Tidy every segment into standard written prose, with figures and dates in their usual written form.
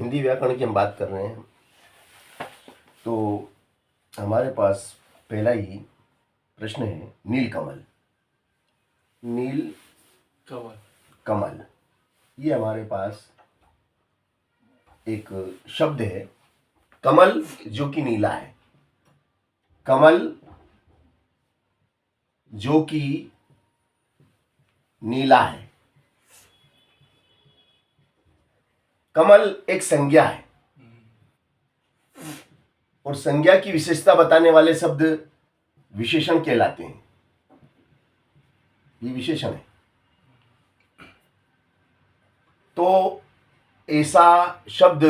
हिंदी व्याकरण की हम बात कर रहे हैं, तो हमारे पास पहला ही प्रश्न है नीलकमल। नील कमल कमल, ये हमारे पास एक शब्द है। कमल जो कि नीला है, कमल जो कि नीला है। कमल एक संज्ञा है और संज्ञा की विशेषता बताने वाले शब्द विशेषण कहलाते हैं। ये विशेषण है। तो ऐसा शब्द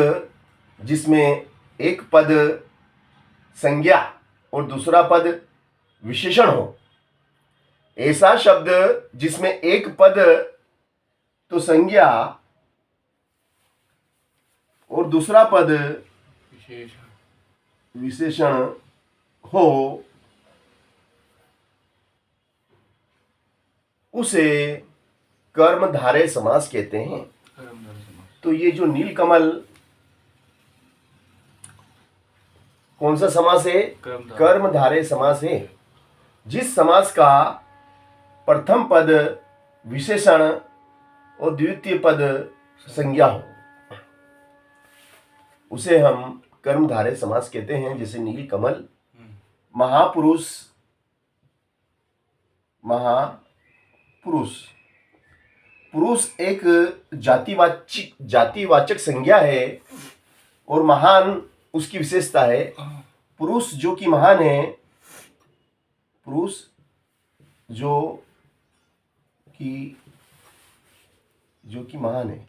जिसमें एक पद संज्ञा और दूसरा पद विशेषण हो, ऐसा शब्द जिसमें एक पद तो संज्ञा और दूसरा पद विशेषण हो, उसे कर्मधारय समास कहते हैं। तो ये जो नीलकमल कौन सा समास है? कर्मधारय समास है। जिस समास का प्रथम पद विशेषण और द्वितीय पद संज्ञा हो, उसे हम कर्मधारय समास कहते हैं। जैसे नीलकमल, महापुरुष। महापुरुष, पुरुष एक जातिवाचक संज्ञा है और महान उसकी विशेषता है। पुरुष जो कि महान है, पुरुष जो कि महान है,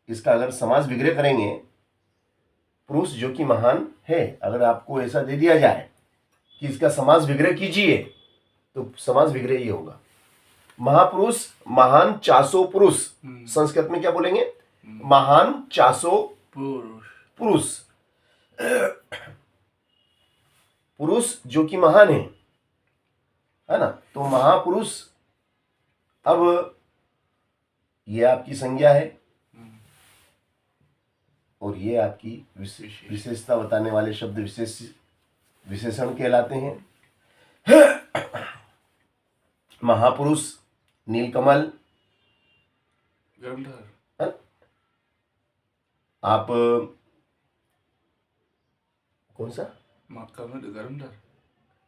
इसका अगर समास विग्रह करेंगे, पुरुष जो कि महान है, अगर आपको ऐसा दे दिया जाए कि इसका समास विग्रह कीजिए, तो समास विग्रह ये होगा। महापुरुष, महान चासो पुरुष। संस्कृत में क्या बोलेंगे? महान चासो पुरुष। पुरुष जो कि महान है ना। तो महापुरुष, अब ये आपकी संज्ञा है और ये आपकी विशेषता बताने वाले शब्द विशेषण कहलाते हैं। महापुरुष, नीलकमल। आप कौन सा?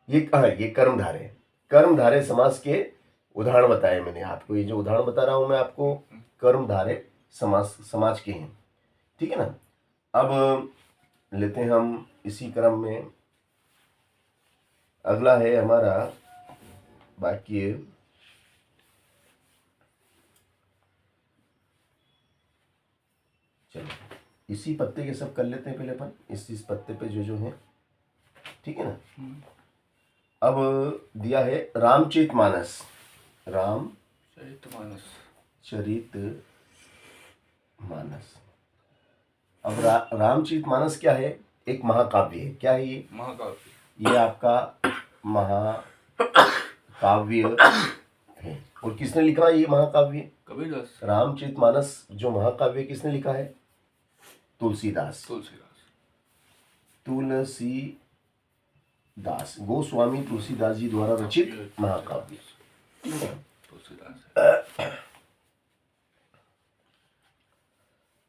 ये कर्मधारय है। कर्मधारय समास के उदाहरण बताए मैंने आपको। ये जो उदाहरण बता रहा हूं मैं आपको, कर्मधारय समाज के हैं। ठीक है ना। अब लेते हैं हम इसी क्रम में, अगला है हमारा वाक्य। चलो इसी पत्ते के सब कर लेते हैं पहले अपन, इस पत्ते पे जो है, ठीक है ना। अब दिया है रामचरितमानस। रामचरितमानस। अब रामचरितमानस क्या है? एक महाकाव्य है। क्या है ये? महाकाव्य। ये आपका महाकाव्य है। और किसने लिखा ये महाकाव्य? कबीरदास। रामचरितमानस जो महाकाव्य किसने लिखा है? तुलसीदास। गोस्वामी तुलसीदास जी द्वारा रचित महाकाव्य।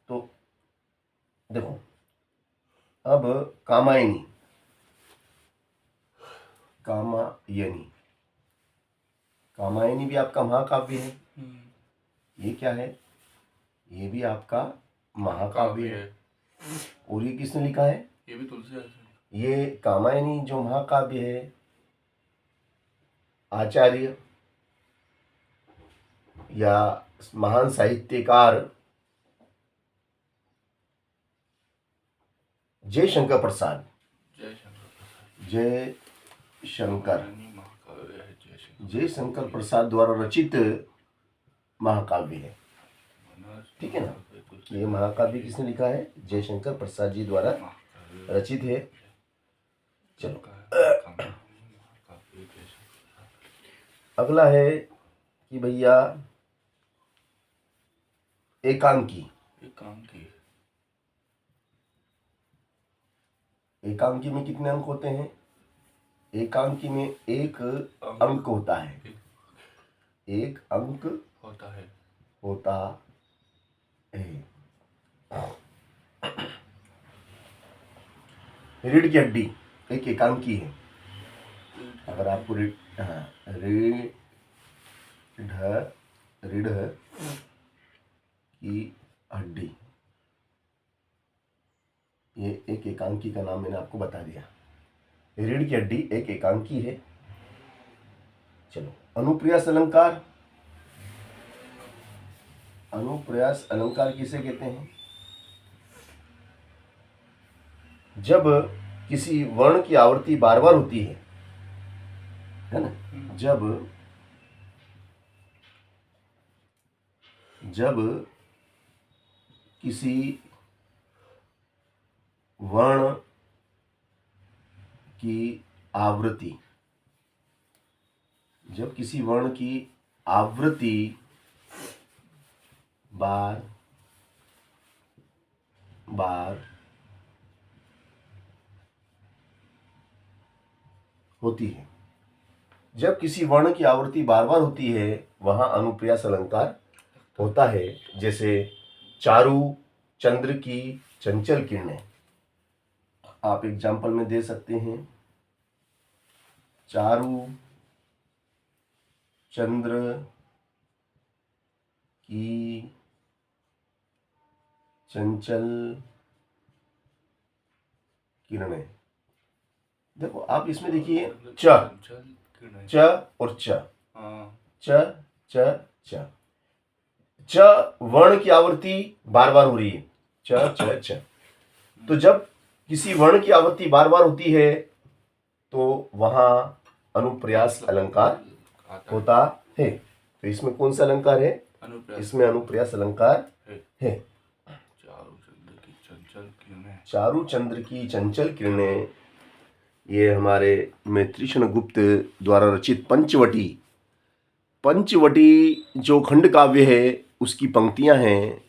तो देखो, अब कामायनी भी आपका महाकाव्य है। ये क्या है? ये भी आपका महाकाव्य है। और ये किसने लिखा है? ये भी तुलसीदास। ये कामायनी जो महाकाव्य है, आचार्य या महान साहित्यकार जयशंकर प्रसाद द्वारा रचित महाकाव्य है। ठीक है ना। ये महाकाव्य किसने लिखा है? जयशंकर प्रसाद जी द्वारा रचित है। चलो अगला है कि भैया एकांकी। एकांकी में कितने अंक होते हैं? एकांकी में एक अंक होता है, एक अंक होता है। रीढ़ की हड्डी एक एकांकी है। अगर आपको रीढ़ की हड्डी, ये एक एकांकी का नाम मैंने आपको बता दिया। रीढ़ की हड्डी एक एकांकी है। चलो, अनुप्रास अलंकार। अनुप्रास अलंकार किसे कहते हैं? जब किसी वर्ण की आवृत्ति बार बार होती है ना, जब किसी वर्ण की आवृत्ति, बार बार होती है, जब किसी वर्ण की आवृत्ति बार बार होती है वहां अनुप्रास अलंकार होता है। जैसे चारु चंद्र की चंचल किरणें, आप एग्जाम्पल में दे सकते हैं। चारु चंद्र की चंचल किरणें। देखो आप इसमें देखिए च और च, च वर्ण की आवृत्ति बार बार हो रही है, च। तो जब किसी वर्ण की आवृत्ति बार बार होती है तो वहां अनुप्रास अलंकार होता है। तो इसमें कौन सा अलंकार है? इसमें अनुप्रास अलंकार है। चारु चंद्र की चंचल किरणें, ये हमारे मैत्रीक्षण गुप्त द्वारा रचित पंचवटी जो खंड काव्य है उसकी पंक्तियां हैं।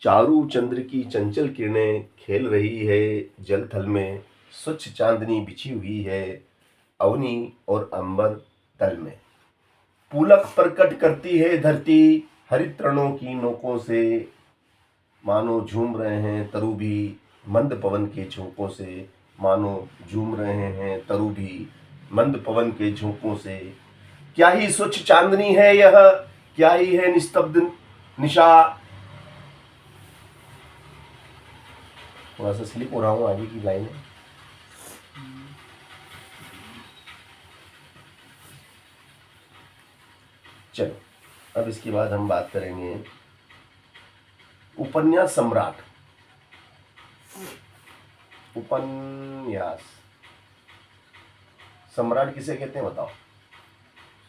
चारु चंद्र की चंचल किरणें खेल रही है जल थल में, स्वच्छ चांदनी बिछी हुई है अवनी और अंबर तल में। पुलक प्रकट करती है धरती हरित तृणों की नोकों से, मानो झूम रहे हैं तरु भी मंद पवन के झोंकों से, मानो झूम रहे हैं तरु भी मंद पवन के झोंकों से। क्या ही स्वच्छ चांदनी है यह, क्या ही है निस्तब्ध निशा। थोड़ा सा स्लिप हो रहा हूं, आगे की लाइन है। चलो, अब इसके बाद हम बात करेंगे उपन्यास सम्राट। उपन्यास सम्राट किसे कहते हैं बताओ?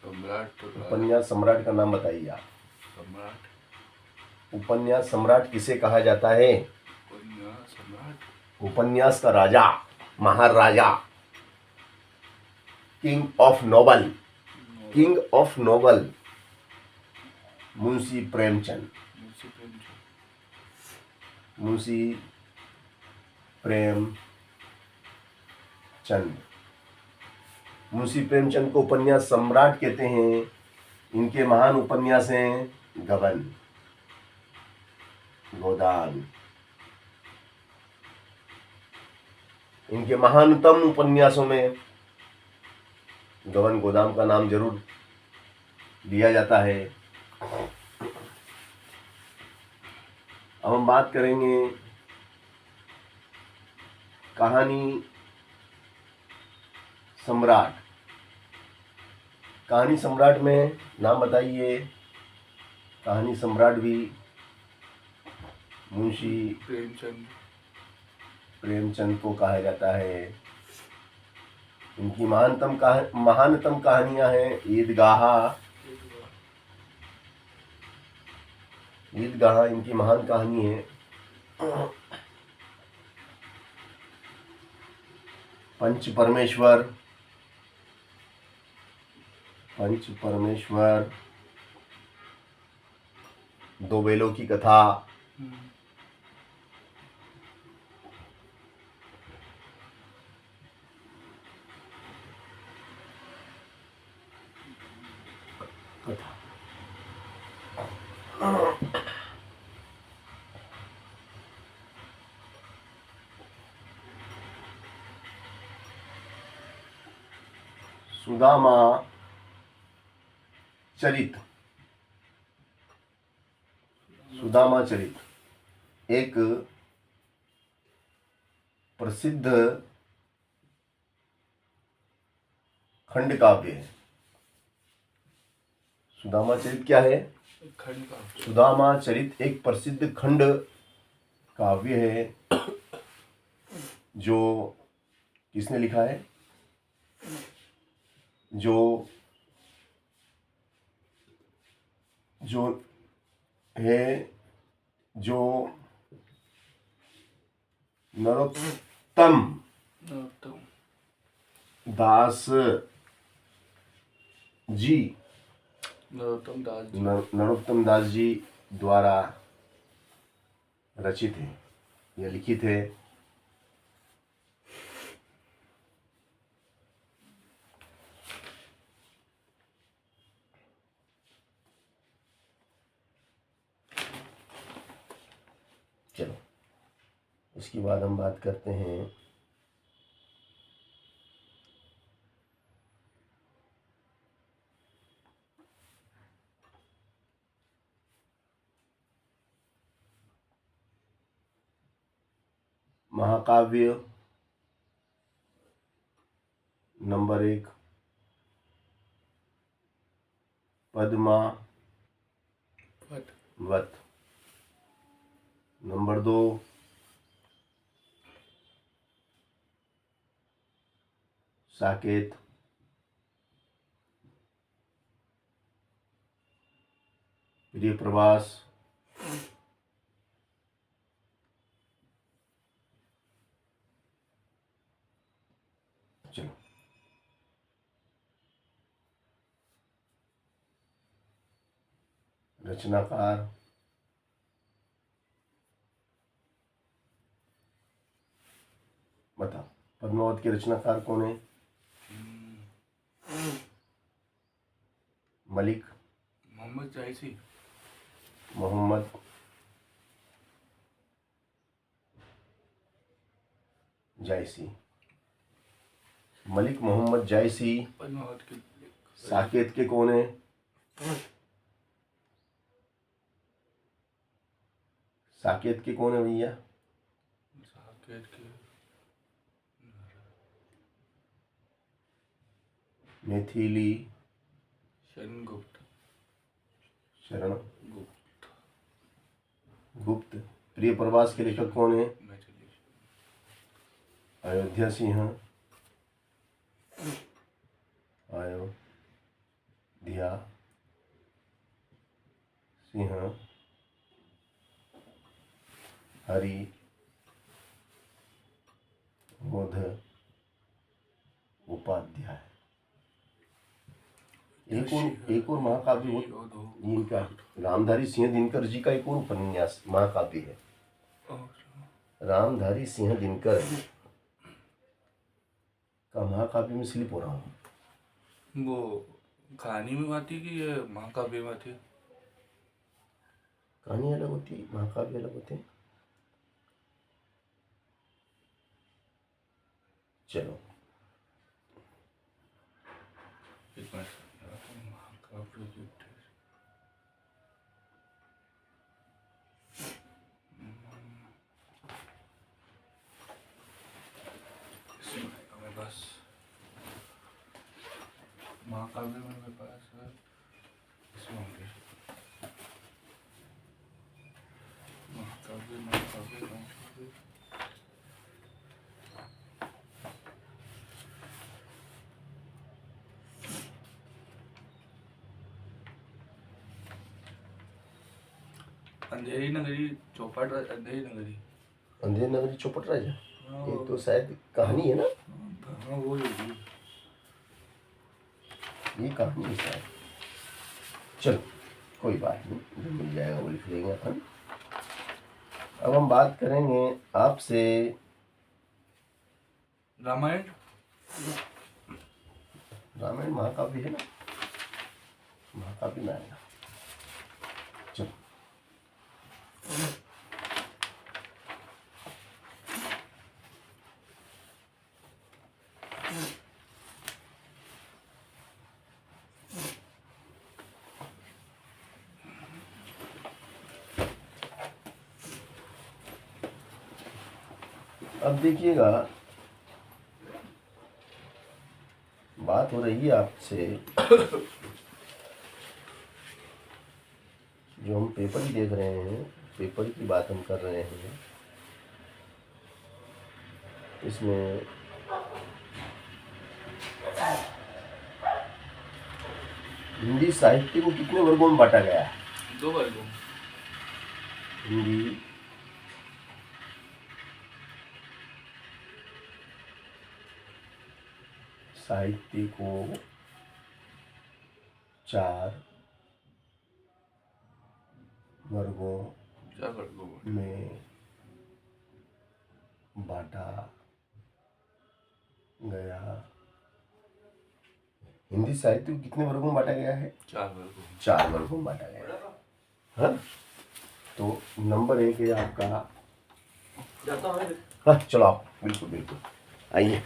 उपन्यास सम्राट का नाम बताइए आप। उपन्यास सम्राट किसे कहा जाता है? उपन्यास का राजा, महाराजा, king of novel Munshi Premchand. Munshi Premchand को उपन्यास सम्राट कहते हैं। इनके महान उपन्यास हैं गबन, गोदान। इनके महानतम उपन्यासों में गबन गोदान का नाम जरूर लिया जाता है। अब हम बात करेंगे कहानी सम्राट। कहानी सम्राट में नाम बताइए। कहानी सम्राट भी मुंशी प्रेमचंद को कहा जाता है। इनकी महानतम कहानियां हैं ईदगाह इनकी महान कहानी है। पंच परमेश्वर, दो बेलों की कथा, सुदामा चरित। सुदामा चरित एक प्रसिद्ध खंड काव्य है। सुदामा चरित क्या है? खंड काव्य। सुदामा चरित एक प्रसिद्ध खंड काव्य है जो किसने लिखा है? जो नरोत्तम दास जी नरोत्तम दास जी द्वारा रचित है या लिखित है। चलो इसके बाद हम बात करते हैं महाकाव्य नंबर 1 पद्मावत। नंबर 2 साकेत। प्रिय प्रवास। चलो रचनाकार। बताओ पद्मावत के रचनाकार कौन है? मलिक मोहम्मद जायसी। मोहम्मद जायसी। मलिक मोहम्मद जायसी। पद्मावत के साकेत के कौन है? साकेत के कौन है भैया? साकेत के मैथिली शरण गुप्त। शरण गुप्त। प्रिय प्रवास के लेखक कौन है? अयोध्या सिंह। अयोध्या सिंह हरि बोध उपाध्याय। एक और महाकाव्य इनका रामधारी सिंह दिनकर जी का एक और उपन्यास महाकाव्य है। रामधारी सिंह दिनकर का महाकाव्य में स्लिप हो रहा हूँ। वो कहानी में आती कि ये महाकाव्य में आती? कहानी अलग होती है, महाकाव्य अलग होते हैं। चलो महाकाव्य में मेरे पास है। महाकाव्य अंधेरी नगरी चौपट। अंधेरी नगरी चौपट राजा ये तो शायद कहानी है ना। हाँ वो ये कहानी है शायद। चलो कोई बात नहीं, जो मिल जाएगा वो लिख लेंगे अपन। अब हम बात करेंगे आपसे रामायण। रामायण महाकाव्य है ना, महाकाव्य में आएगा। चलो अब देखिएगा, बात हो रही है आपसे, जो हम पेपर ही देख रहे हैं, पेपर की बात हम कर रहे हैं। इसमें हिंदी साहित्य को कितने वर्गों में बांटा गया है? 2 वर्गों। हिंदी साहित्य को 4 वर्गों 4 वर्गों में। में बांटा गया। हिंदी साहित्य को कितने वर्गों में बांटा गया है? 4 वर्गों में। 4 वर्गों में बांटा गया है। हाँ, तो नंबर 1 है आपका। हाँ चलो आप, बिल्कुल बिल्कुल आइए।